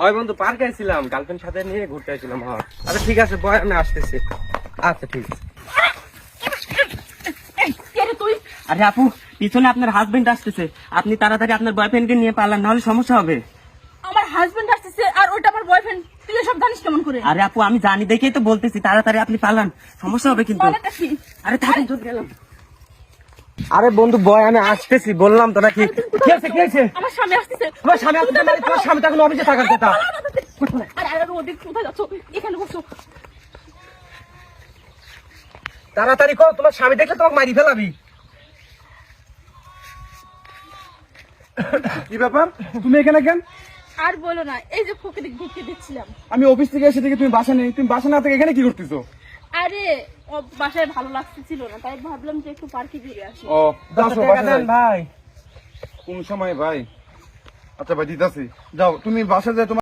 হয় বন্ধু, পার্কে আসছিলাম, গার্লফ্রেন্ড সাথে নিয়ে ঘুরতে আসছিলাম। হ্যাঁ আচ্ছা ঠিক আছে বয়, আমি আসতেছি। আচ্ছা ঠিক আছে। তুই আরে আপু, পিছনে আপনার হাজবেন্ড আসতেছে, আপনি তাড়াতাড়ি আপনার বয়ফ্রেন্ডকে নিয়ে পালান, নাহলে সমস্যা হবে। আমার হাজবেন্ড আসতেছে আর ওইটা আমার বয়ফ্রেন্ড, তুই এসব জানিস কেমন করে? আরে আপু, আমি জানি দেখেই তো বলতেছি, তাড়াতাড়ি আপনি পালান, সমস্যা হবে কিন্তু। মানেটা কি? আরে থাকুন তো, গেলাম। আরে বন্ধু বয়, আমি আসতেছি বললাম তো নাকি। কি আছে কি আছে? আমার স্বামী আসতেছে। তোমার স্বামী আসতে মানে তোমার স্বামী তো এখন অফিসে থাকার কথা। আরে আরে ওদিক কোথায় যাচ্ছ? এখানে বসো। তাড়াতাড়ি কর, তোমার স্বামী দেখলে তোমাকে মারি ফেলাবি। কি ব্যাপার, তুমি এখানে কেন? আর বলো না, এই যে ফকির ঘুরতে দিচ্ছিলাম। আমি অফিস থেকে এসে দেখি তুমি বাসা নেই। তুমি বাসা না থেকে এখানে কি করতেছো? আরে ও বাসায় ভালো লাগতেছিল না, তাই ভাবলাম যে একটু পার্কে ঘুরে আসি। ও 10 টাকা দেন ভাই। কোন সময় ভাই? আচ্ছা ভাই দিতাছি, যাও তুমি বাসা যায়।